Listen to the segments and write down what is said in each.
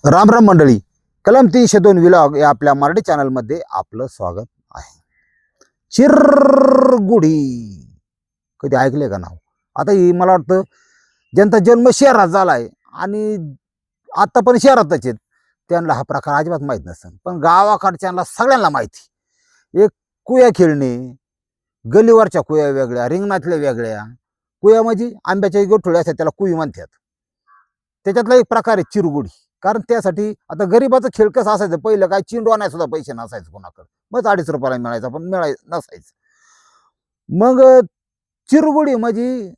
राम राम मंडळी. कलम 302 विलॉग या आपल्या मराठी चॅनलमध्ये आपलं स्वागत आहे. चिरगुडी कधी ऐकले का नाव? आता ही मला वाटतं ज्यांचा जन्म शहरात झालाय आणि आता पण शहरातच आहेत त्यांना हा प्रकार अजिबात माहीत नसेल, पण गावाकडच्यांना सगळ्यांना माहिती. एक कुया खेळणे, गलीवरच्या कुया वेगळ्या, रिंगणातल्या वेगळ्या. कुया म्हणजे आंब्याच्या गोठोळ्या असतात, त्याला कुई म्हणतात. त्याच्यातला एक प्रकार आहे चिरगुडी. कारण त्यासाठी आता गरीबाचा खेळ कसा असायचं, पहिलं काय चिंडू आणाय सुद्धा पैसे नसायचं कोणाकडे, मग 2.5 रुपयाला मिळायचा, पण नसायचं. मग चिरगुडी म्हणजे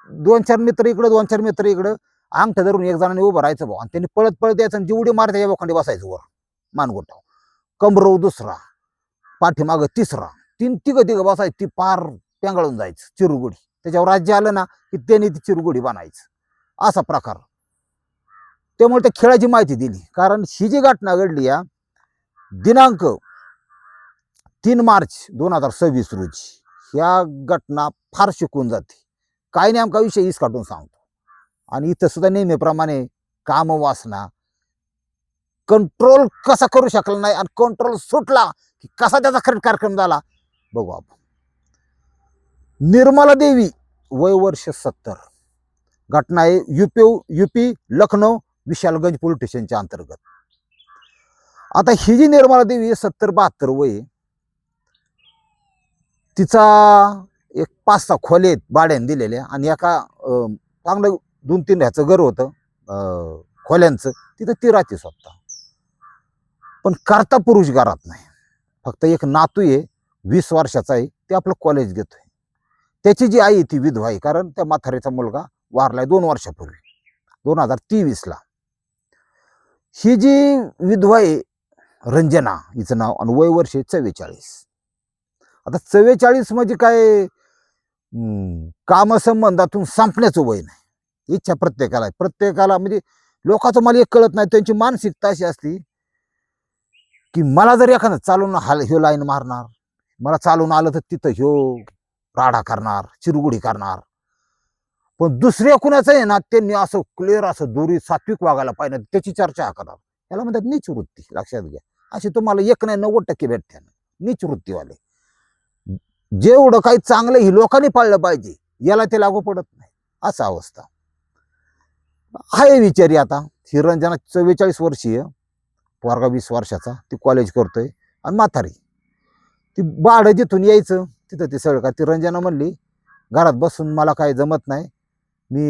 2-4 मित्र इकडं 2-4 मित्र इकडं, अंगठं धरून एक जणांनी उभं राहायचं भाऊ, आणि त्यांनी पळत पळत यायचं आणि जेवढी मारते या बोखंडी बसायचं वर मानगोटाव, कमरव दुसरा, पाठीमागं तिसरा, तिघं बसायचं, ती पार पेंगाळून जायचं चिरगुडी. त्याच्यावर राज्य आलं ना की त्यांनी ती चिरगुडी बनायचं, असा प्रकार. त्यामुळे त्या खेळाची माहिती दिली. कारण ही जी घटना घडली या दिनांक 3 मार्च 2026 रोजी, ह्या घटना फार शिकून जाते. काय नेमका विषय हीच काढून सांगतो. आणि इथं सुद्धा नेहमीप्रमाणे काम वासना कंट्रोल कसा करू शकला नाही, आणि कंट्रोल सुटला की कसा त्याचा खरं कार्यक्रम झाला बघू आपण. निर्मला देवी, वय वर्ष 70. घटना आहे यूपी लखनौ विशालगंज पोलीस स्टेशनच्या अंतर्गत. आता ही जी निर्मला देवी 70-72 वय, तिचा एक 5-6 खोले भाड्याने दिलेल्या, आणि एका चांगलं 2-3 ह्याचं घर होतं खोल्यांचं, तिथं ती राहते स्वतः. पण करता पुरुष घरात नाही. फक्त एक नातू आहे 20 वर्षाचा आहे, ते आपलं कॉलेज घेतोय. त्याची जी आई ती विधवा आहे, कारण त्या म्हातारीचा मुलगा वारलाय 2 वर्षापूर्वी 2023ला. ही जी विधवा आहे रंजना, हिचं नाव, आणि वय वर्ष 44. आता 44 म्हणजे काय कामसंबंधातून संपण्याचं वय नाही. इच्छा प्रत्येकाला म्हणजे लोकांचं मला एक कळत नाही, त्यांची मानसिकता अशी असती की मला जर एखादं चालून ह्यो लाईन मारणार, मला चालून आलं तर तिथं ह्यो राडा करणार, चिरगुडी करणार. पण दुसऱ्या कुणाचं आहे ना, त्यांनी असं क्लिअर असं दोरी सात्विक वागायला पाहिजे, त्याची चर्चा करणार. त्याला म्हणतात नीच वृत्ती. लक्षात घ्या, अशी तुम्हाला 1 नाही 90% भेटते नीच वृत्तीवाले. जेवढं काही चांगलं ही लोकांनी पाळलं पाहिजे, याला ते लागू पडत नाही, असा अवस्था आहे विचारी. आता ही रंजना 44 वर्षीय, पोरगा 20 वर्षाचा, ती कॉलेज करतोय, आणि म्हातारी ती भाडं जिथून यायचं तिथं ती सगळं. ती रंजना म्हणली घरात बसून मला काही जमत नाही, मी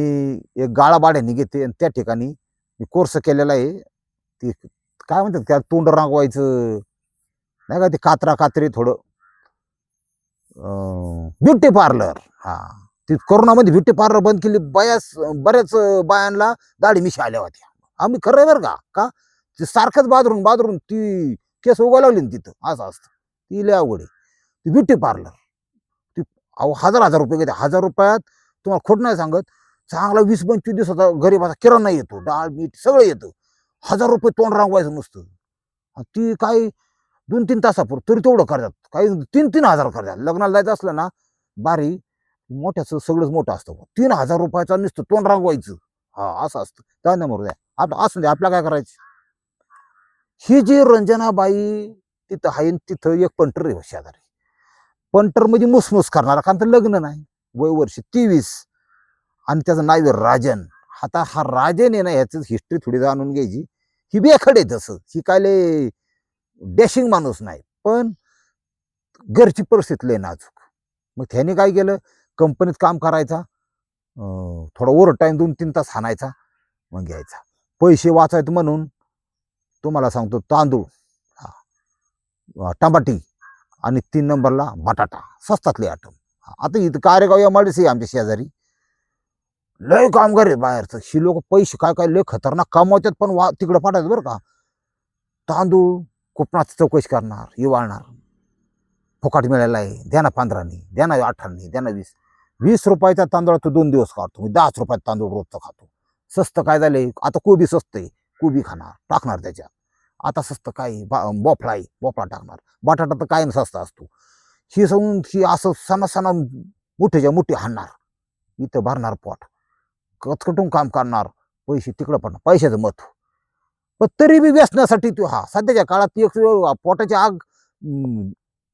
एक गाळा भाड्याने घेते, आणि त्या ठिकाणी मी कोर्स केलेला आहे, ती काय म्हणतात त्या तोंड रांगवायचं नाही का, ते कात्री थोडं ब्युटी पार्लर. हा, ती कोरोनामध्ये ब्युटी पार्लर बंद केली. बऱ्याच बायांना दाढी मिशा आल्या होत्या. आम्ही खरं बरं का ते सारखंच बाजरून ती केस उगा लागली तिथं. असं असतं, ती लय अवघड आहे ती ब्युटी पार्लर. ती अहो 1000 रुपये घेते. 1000 रुपयात तुम्हाला खोट नाही सांगत, चांगला 20-25 दिवसाचा गरीबाचा किराणा येतो, डाळ मीठ सगळं येतं. 1000 रुपये तोंड रांगवायचं नुसतं. ती काय 2-3 तासापुरतं तरी तेवढं करतात, काही 3-3 हजार करतात. लग्नाला जायचं असलं ना, बारी मोठ्याचं सगळंच मोठं असतं, 3000 रुपयाचा नुसतं तोंड रांगवायचं. हा, असं असतं. काय नाही मरू द्या, आपलं असं द्या, आपल्या काय करायचं. ही जी रंजनाबाई तिथं आहे, तिथं एक पंटर आहे शेजारी. पंटर म्हणजे मुसमुस करणारा, कारण तर लग्न नाही, वय वर्ष 23, आणि त्याचं नाव आहे राजन. आता हा राजन आहे ना, ह्याची हिस्ट्री थोडी जाणून घ्यायची. ही बेखड आहे तसं, ही काय लय डॅशिंग माणूस नाही, पण घरची परिस्थिती लय नाजूक. मग त्याने काय केलं, कंपनीत काम करायचा, थोडा ओव्हर टाईम 2-3 तास हाणायचा, मग घ्यायचा. पैसे वाचायत म्हणून तुम्हाला सांगतो, तांदूळ, टमाटी, आणि 3 नंबरला बटाटा, स्वस्तातले आयटम. आता इथं कारेगाव या माडीस आमच्या शेजारी लय कामगार आहे बाहेरचं. ही लोक पैसे काय काय लय खतरनाक कमावतात, पण तिकडं पाठायचं बरं का. तांदूळ कोकणात चौकशी करणार, इवाळणार, फुकाट मिळायला आहे, द्या ना 15नी, द्या ना 18नी, द्या ना 20 रुपयाचा तांदूळ तो 2 दिवस काढतो मी. 10 रुपयात तांदूळ रोजचं खातो. स्वस्त काय झाले आता, कोबी स्वस्त आहे, कोबी खाणार, टाकणार त्याच्यात. आता स्वस्त काय, भोपळा टाकणार, बटाटा तर कायम स्वस्त असतो. ही सगून ही असं सणा मोठ्याच्या मोठी हाणणार, इथं भरणार पोट, कचकटून काम करणार, पैसे तिकडं पडणार, पैशाचं महत्व. पण तरी बी व्यसनासाठी तो सध्याच्या काळात एक पोटाची आग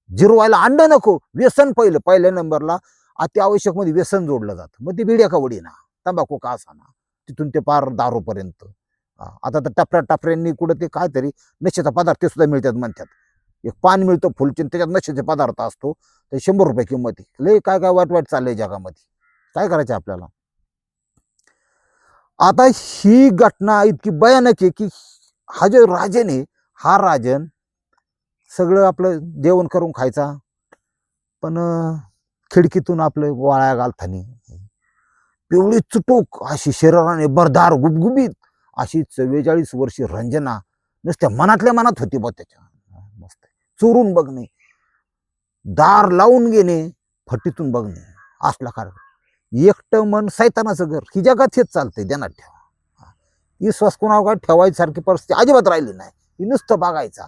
जिरवायला अंड नको, व्यसन पहिल्या नंबरला अति आवश्यक मध्ये व्यसन जोडलं जातं. मग ती बिड्या का वडीना, तंबाखू का असाना, तिथून ते पार दारूपर्यंत. आता तर टपऱ्यांनी कुठं ते काहीतरी नशेचा पदार्थ ते सुद्धा मिळतात म्हणतात. एक पान मिळतं फुलचिन, त्याच्यात नशेचे पदार्थ असतो, ते 100 रुपये किंमत आहे. लय काय काय वाईट वाईट चाललंय जगामध्ये. काय करायचं आपल्याला? आता ही घटना इतकी भयानक आहे की हा जो राजन आहे, हा राजन सगळं आपलं जेवण करून खायचा, पण खिडकीतून आपलं वाळ्या घालतानी पिवळी चुटूक अशी शरीराने भरदार गुबगुबीत अशी 44 वर्षी रंजना नुसत्या मनातल्या मनात होती बा त्याच्या. मस्त चोरून बघणे, दार लावून घेणे, फटीतून बघणे, असला कारण. एकटं मन सैतानाचं घर, ही जगात हेच चालतंय, ध्यानात ठेवा. विश्वास कोणावर काय ठेवायची सारखी परिस्थिती अजिबात राहिली नाही. ही नुसतं बघायचा,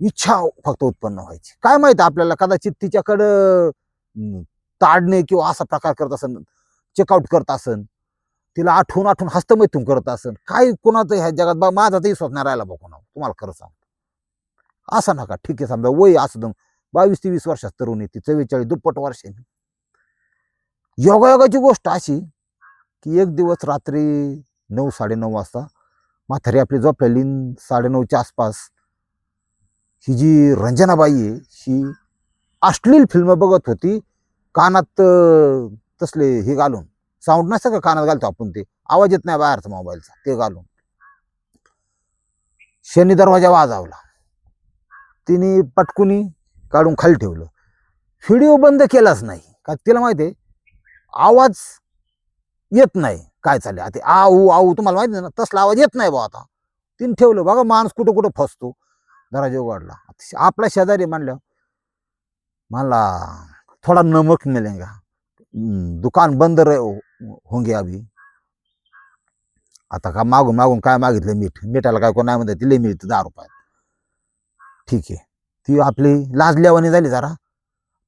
इच्छा फक्त उत्पन्न व्हायची. काय माहिती आपल्याला, कदाचित तिच्याकडं ताडणे किंवा असा प्रकार करत असन, चेकआउट करत असन, तिला आठवून आठवून हस्तमैथून करत असन, काय कोणाचं ह्या जगात माझा तर विश्वास नाही राहिला बा कोणावर, तुम्हाला खरं सांग. असं नका, ठीक आहे, समजा वय असं 22-23 वर्षात तरुण आहे ती, 44 दुप्पट वर्षांनी. योगायोगाची गोष्ट अशी की एक दिवस रात्री 9-9:30 वाजता म्हातारी आपली झोपलेली, 9:30च्या आसपास ही जी रंजनाबाई आहे, ही अश्लील फिल्म बघत होती. कानात तसले हे घालून, साऊंड नसतं का कानात घालतो आपण, ते आवाज येत नाही बाहेरचा मोबाईलचा, ते घालून. शनी दरवाजा वाजवला, तिने पटकुनी काढून खाली ठेवलं. व्हिडिओ बंद केलाच नाही, का तिला माहिती आहे आवाज येत नाही काय चालले. आता आऊ आऊ तुम्हाला माहिती आहे ना, तसला आवाज येत नाही बा. आता तिने ठेवलं. बघा माणूस कुठं कुठं फसतो. दरवाजा उघडला, आपला शेजारी म्हणला थोडा नमक मिलेगा, दुकान बंद होंगे अभी. आता का मागून मागून काय मागितलं, मिठाला काय कोण नाही म्हणतात, तिला मिळतं 10 रुपयात. ठीक आहे, ती आपली लाजल्यावानी झाली जरा,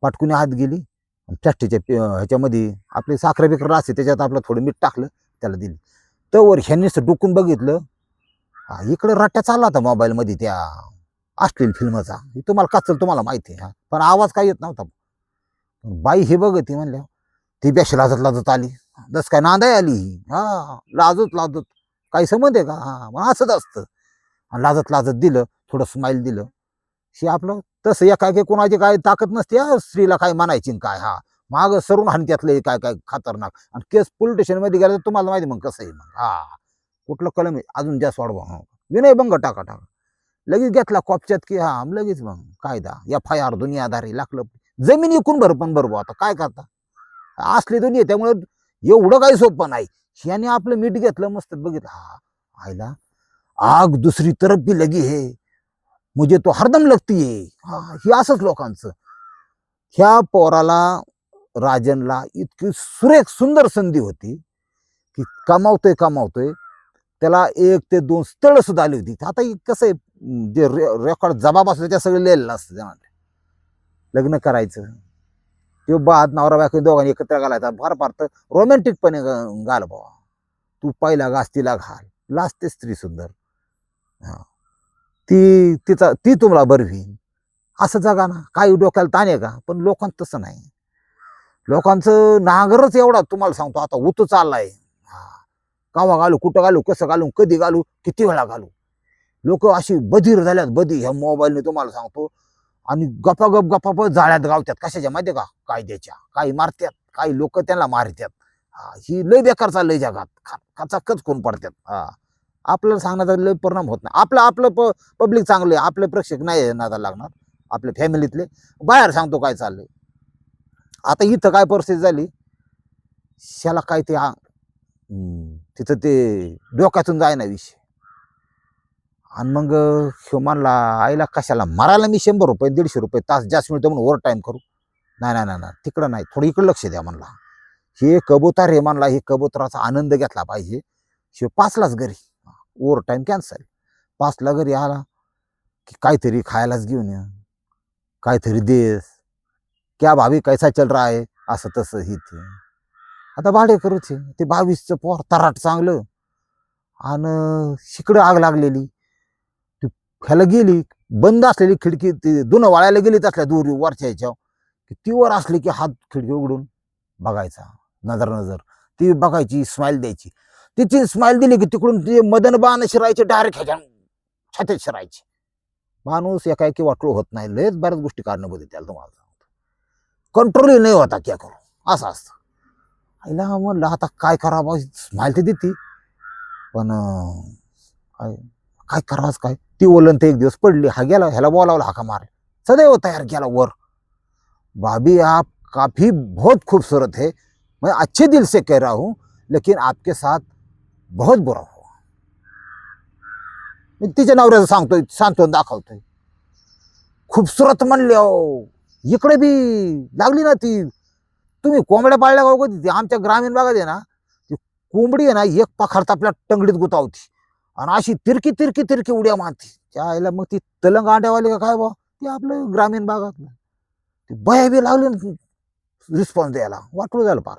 पटकुनी हात गेली, प्लॅस्टिकच्या ह्याच्यामध्ये आपली साखर बिकर असते, त्याच्यात आपलं थोडं मीठ टाकलं, त्याला दिली. तर ह्यांनीच डुकून बघितलं, इकडे रट्ट्या चालला होता मोबाईलमध्ये त्या अश्लील फिल्मचा. तुम्हाला कचल तुम्हाला माहिती आहे, पण आवाज काय येत नव्हता. बाई हे बघती म्हणल्या, ती बेश लाजत लाजत आली. जस काय नांदाय आली, लाजत लाजत, काही संबंध आहे का, मग असंच असतं. लाजत लाजत दिलं, थोडं स्माईल दिलं. हे आपलं तसं एकाएकी कोणाची काय ताकद नसते, स्त्रीला काय म्हणायची काय. माग सरून हाणत्यातलं काय काय खतरनाक. आणि केस पोलीस स्टेशनमध्ये गेलं तर तुम्हाला माहिती मग कसं आहे. मग कुठलं कलम आहे अजून जास्त वाढवा, विनयभंग टाका टाका. लगेच घेतला कॉपच्यात की लगेच मग कायदा FIR दुनियादारी लागलं. जमीन विकून पण बरोबर. आता काय करता, असली दुनिया, त्यामुळे एवढं काही सोपं नाही. ह्याने आपलं मीठ घेतलं, मस्त बघितलं, आयला आग दूसरी तरफ भी लगी है, मुझे तो हरदम लगती है. हे असंच लोकांचं. ह्या पोराला, राजनला इतकी सुरेख सुंदर संधी होती की कमावतोय, त्याला 1 ते 2 स्थळ सुद्धा आली होती. आता कसं आहे, जे रेकॉर्ड जबाब असतो त्या सगळं लिहिलेलं असतं. त्यांना लग्न करायचं, तो बाद नवरा बायको दोघांनी एकत्र घालायचा, फार फार तर रोमॅन्टिकपणे घाल बाबा. तू पहिला घास तिला घाल, लाजते स्त्री सुंदर, ती तुम्हाला बरवी. असं जगा ना. काही डोक्याला ताण आहे का? पण लोकांचं तसं नाही. लोकांचं नांगरच एवढा, तुम्हाला सांगतो आता उतू चाललाय. कावा घालू, कुठं घालू, कसं घालू, कधी घालू, किती वेळा घालू. लोक अशी बधीर झाल्यात, ह्या मोबाईलने तुम्हाला सांगतो. आणि गपागप जाळ्यात गावतात. कशाच्या माहितीये का? कायद्याच्या. काही मारतात, काही लोक त्यांना मारतात. ही लय बेकार चाललंय जगात, खचाखच कोण पडतात. आपल्याला सांगण्याचा लय परिणाम होत नाही. आपलं पब्लिक चांगले, आपले प्रेक्षक नाही नादा लागणार, आपल्या फॅमिलीतले. बाहेर सांगतो काय चाललंय. आता इथं काय परिस्थिती झाली, शाला काय ते तिथं ते डोक्यातून जायना विषय. आणि मग म्हणला, आईला कशाला मारायला मी 100 रुपये 150 रुपये तास जास्त मिळतो म्हणून ओव्हर टाईम करू. नाही, तिकडं नाही, थोडं इकडं लक्ष द्या म्हणला. हे कबूतर हे म्हणला, हे कबुतराचा आनंद घेतला पाहिजे. 5लाच घरी, ओव्हर टाईम कॅन्सल. 5ला घरी आला की काहीतरी खायलाच घेऊन या, काहीतरी देस, क्या भाभी कैसा चल रहा है, असं तसं ही ते. आता भाडे करूच, ते 22चं पोर तराट चांगलं. आणि शिकडं आग लागलेली. ती ह्याला गेली, बंद असलेली खिडकी ती धुणं वाळायला गेली असल्या दूर वरच्या ह्याच्यावर, ती वर असली की हात खिडकी उघडून बघायचा, नजर नजर ती बघायची, स्माईल द्यायची. तिची स्माईल दिली की तिकडून ते मदन बाण शिरायचे, डायरेक्ट ह्याच्या छातीत शिरायचे. माणूस एकाएकी वाटलो होत नाही. लयच बऱ्याच गोष्टी कारणीभूत आहेत त्याला, तुम्हाला कंट्रोलही नाही होता क्या करू, असं असतं. आईला म्हणलं आता काय करावं, स्माईल तर देते पण काय काय करावंच काय. ती ओलन तर एक दिवस पडली, हा गेला, ह्याला बोलावला, हाका मार, सदैव तयार केला वर. भाभी आप काफी बहुत खूबसूरत है, मैं अच्छे दिल से कह रहा हूं, लेकिन आपके साथ बहुत बुरा हुआ. मी तिच्या नवऱ्याचं सांगतोय, सांत्वन दाखवतोय. खूबसूरत म्हणले हो, इकडे बी लागली ना ती. तुम्ही कोंबड्या पाळल्या का कधी? आमच्या ग्रामीण भागात आहे ना, ती कोंबडी आहे ना, एक पाखरत आपल्या टंगडीत गुतावती आणि अशी तिरकी तिरकी तिरकी उड्या मारती. त्या आईला मग ती तलंग आंड्यावाली का काय बा, ती आपलं ग्रामीण भागात ती बया बी लागली रिस्पॉन्स द्यायला. वाटलं झालं पार.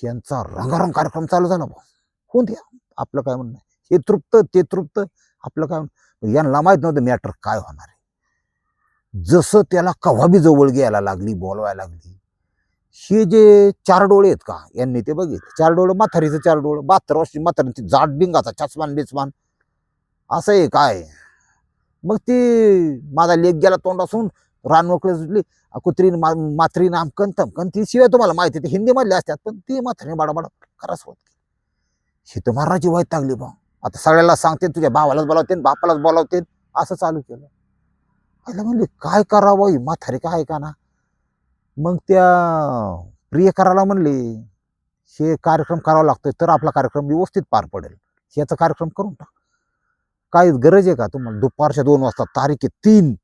यांचा रंगारंग कार्यक्रम चालू झाला बा. होऊन द्या, आपलं काय म्हणणं, हे तृप्त ते तृप्त, आपलं काय. यांना माहित नव्हतं मॅटर काय होणार आहे. जसं त्याला कव्हा बी जवळ घ्यायला लागली, बोलवायला लागली. हे जे 4 डोळे आहेत का, यांनी ते बघितलं. 4 डोळे, म्हातारीचं 4 डोळे, 72 वर्षी म्हातारीची जाड डिंगाचा चष्मान बिचमान, असं आहे काय. मग ती माझा लेक गेला तोंडासून, रान मोकळे सुटली, कुत्रीन मात्री नामकन तमकन, ती शिवाय तुम्हाला माहिती आहे हिंदी मधले असतात, पण ती म्हातारी बाडाबाडा खराच होत. ही तर महाराजी वाईट लागली बा. आता सगळ्याला सांगते, तुझ्या भावालाच बोलावते, बापालाच बोलावते, असं चालू केलं. पहिला म्हणले काय करावं, ही म्हातारी काय का ना. मग त्या प्रियकराला म्हणले, हे कार्यक्रम करावा लागतोय तर आपला कार्यक्रम व्यवस्थित पार पडेल, याचा कार्यक्रम करून टाक. काय गरज आहे का तुम्हाला? दुपारच्या 2 वाजता, तारीख आहे 3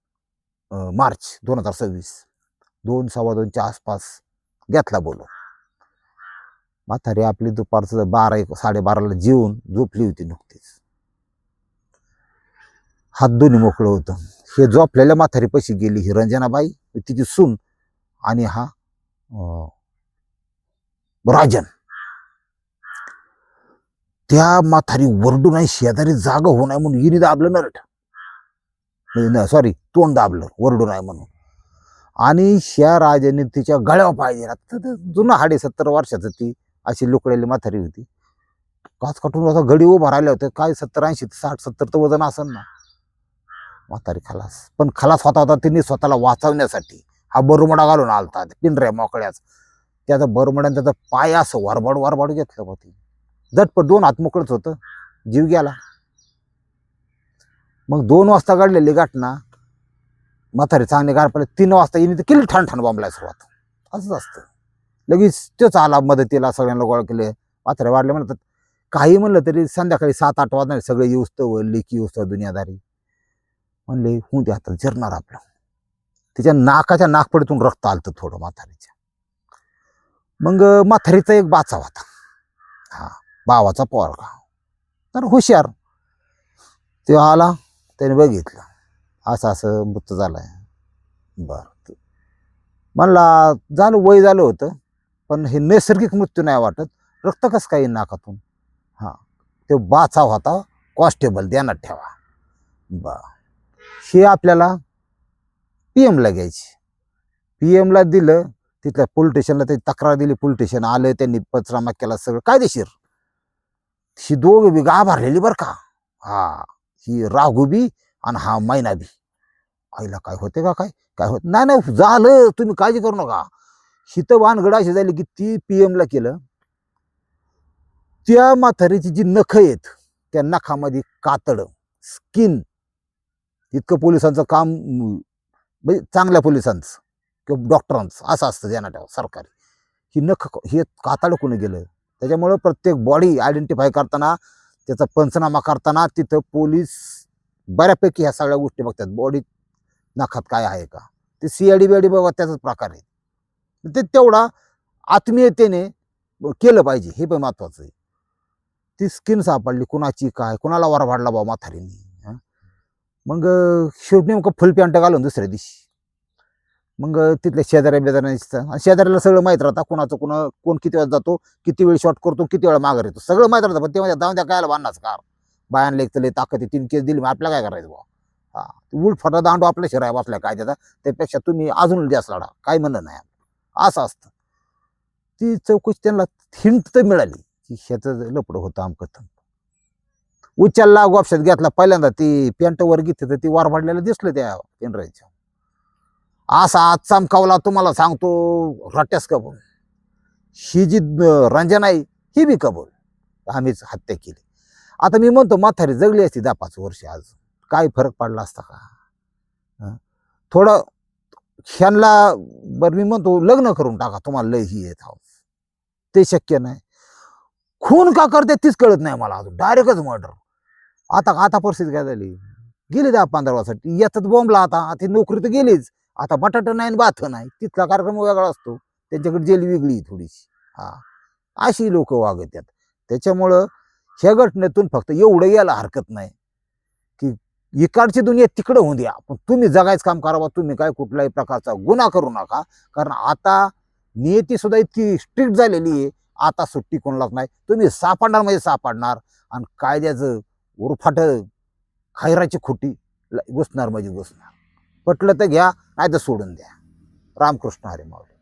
मार्च 2026, 2-2:15च्या आसपास घेतला बोलू. म्हातारी आपली दुपारचं 12-12:30ला जेवून झोपली होती नुकतीच. हात दोन्ही मोकळं होतं. हे झोपलेल्या म्हातारी पैशी गेली ही रंजनाबाई, तिची सून, आणि हा राजन. त्या म्हातारी वरडू नाही, शेजारी जागा हो नाही म्हणून हिने दाबलं नरट, सॉरी तोंड दाबलं, वरडू नाही म्हणून. आणि ह्या राजाने तिच्या गळ्यावर पाहिजे. जुना 70 वर्षाचं ती अशी लुकडेली म्हातारी होती. काच काटून असा घडी उभा राहिल्या होत्या. काय 70-80 60-70 तर वजन असेल ना. म्हातारी खलास. पण खलास होता तिने स्वतःला वाचवण्यासाठी हा बरुमडा घालून आलता, पिंढऱ्या मोकळ्याच. त्याचा बरुमड्याने त्याचा पाय असं वरबाड वरबाड घेतलं होती. झटपट 2 हात मोकळच होतं, जीव गेला. मग 2 वाजता घडलेली घटना, म्हातारी चांगली गार पडली. 3 वाजता येणे तर केली ठाण बॉम्बला सुरुवात. असंच असतं. लगेच तोच आला मदतीला, सगळ्यांना गोळा केले. म्हातारे वाढले म्हणतात, काही म्हणलं तरी संध्याकाळी 7-8 वाजणार, सगळे येऊस्तव लेकी येऊस्तव दुनियादारी. म्हणले होऊन दे आता, जिरणार आपलं. तिच्या नाकाच्या नाकपडीतून रक्त आलतं थोडं म्हातारीच्या. मग म्हातारीचा एक बाचा होता, हा भावाचा पोरगा, तर हुशार. ते आला, त्याने बघितलं असं असं मृत्यू झालाय. बर म्हणला, झालं वय झालं होतं, पण हे नैसर्गिक मृत्यू नाही वाटत, रक्त कसं काही नाकातून. हा ते बाचा होता कॉन्स्टेबल, ध्यानात ठेवा. बर हे आपल्याला PM ला घ्यायची. PM ला दिलं, तिथल्या पोलीस स्टेशनला त्याची तक्रार दिली, पोलीस स्टेशन आलं, त्यांनी पंचनामा केला, सगळं कायदेशीर. ही दोघं बी गाभारलेली बरं का. हा ही राघू बी आणि हा मैना बी. आईला काय होते का, काय काय होत नाही, नाही झालं, तुम्ही काळजी करू नका. हिथं वानगड अशी झाली की ती PM ला केलं. त्या म्हातारीची जी नखं आहेत, त्या नखामध्ये कातड, स्किन, इतकं पोलिसांचं काम, म्हणजे चांगल्या पोलिसांचं किंवा डॉक्टरांचं असं असतं ज्यांना ठेवा सरकारी. ही नख, हे कातड कोणी गेलं. त्याच्यामुळं प्रत्येक बॉडी आयडेंटिफाय करताना, त्याचा पंचनामा करताना तिथं पोलीस बऱ्यापैकी ह्या सगळ्या गोष्टी बघतात. बॉडी नखात काय आहे का, ते CID बिआयडी बघा, त्याचाच प्रकार आहे. ते तेवढा आत्मीयतेने केलं पाहिजे, हे पण महत्वाचं आहे. ती स्किन सापडली, कुणाची काय, कुणाला वरभाडला बा म्हातारीने. मग शेवटी नेमकं फुल पॅन्ट घालून दुसऱ्या दिवशी मग तिथल्या शेजाऱ्या बेजाऱ्यांनी शेजाऱ्याला सगळं माहीत राहतं, कोण किती वेळा जातो, किती वेळ शॉट करतो, किती वेळा माघार येतो, सगळं माहीत राहतं. पण ते म्हणजे जाऊन द्या कायला बांधणार कार, बायांना एक चले ताकद 3 केस दिली, मग आपल्याला काय करायचं बुवा. उलट फटा दांडू आपल्या शिराय बसल्या काय त्याचा, त्यापेक्षा तुम्ही अजून जास्त लढा, काय म्हणणं नाही असं असतं. ती चौकशी त्यांना हिंट तर मिळाली की ह्याचं लपडं होतं अमकं. उचलला गोपशात घेतला पहिल्यांदा, ती पॅन्ट वर घेतली तर ती वार वाढलेलं दिसलं त्या पेनरायच्या. असा आज चमकावला तुम्हाला सांगतो, रट्ट्यास कबूल. ही जी रंजना आहे ही बी कबूल, आम्हीच हत्या केली. आता मी म्हणतो म्हातारी जगली असती 10-5 वर्ष, आज काय फरक पडला असता का? हं? थोडं ह्यांना बरं मी म्हणतो लग्न करून टाका, तुम्हाला लय ही येत ते शक्य नाही. खून का करते तीच कळत नाही मला अजून, डायरेक्टच मर्डर. आता आता परिस्थिती काय झाली, गेली 10-15 वर्षासाठी याच्यात बोंबला. आता ती नोकरी तर गेलीच, आता बटाटा नाही आणि भात नाही, तिथला कार्यक्रम वेगळा असतो, त्यांच्याकडे जेल वेगळी थोडीशी. हा, अशी लोक वागतात. त्याच्यामुळं ह्या घटनेतून फक्त एवढं यायला हरकत नाही की इकडची दुनिया तिकडं होऊन द्या, पण तुम्ही जगायचं काम करावं. तुम्ही काय कुठल्याही प्रकारचा गुन्हा करू नका, कारण आता नियती सुद्धा इतकी स्ट्रिक्ट झालेली आहे, आता सुट्टी कोणालाच नाही. तुम्ही सापडणार म्हणजे सापडणार, आणि कायद्याचं उरफाट खैराची खुटी घुसणार म्हणजे घुसणार. पटलं तर घ्या, नाही तर सोडून द्या. रामकृष्ण हरी माऊली.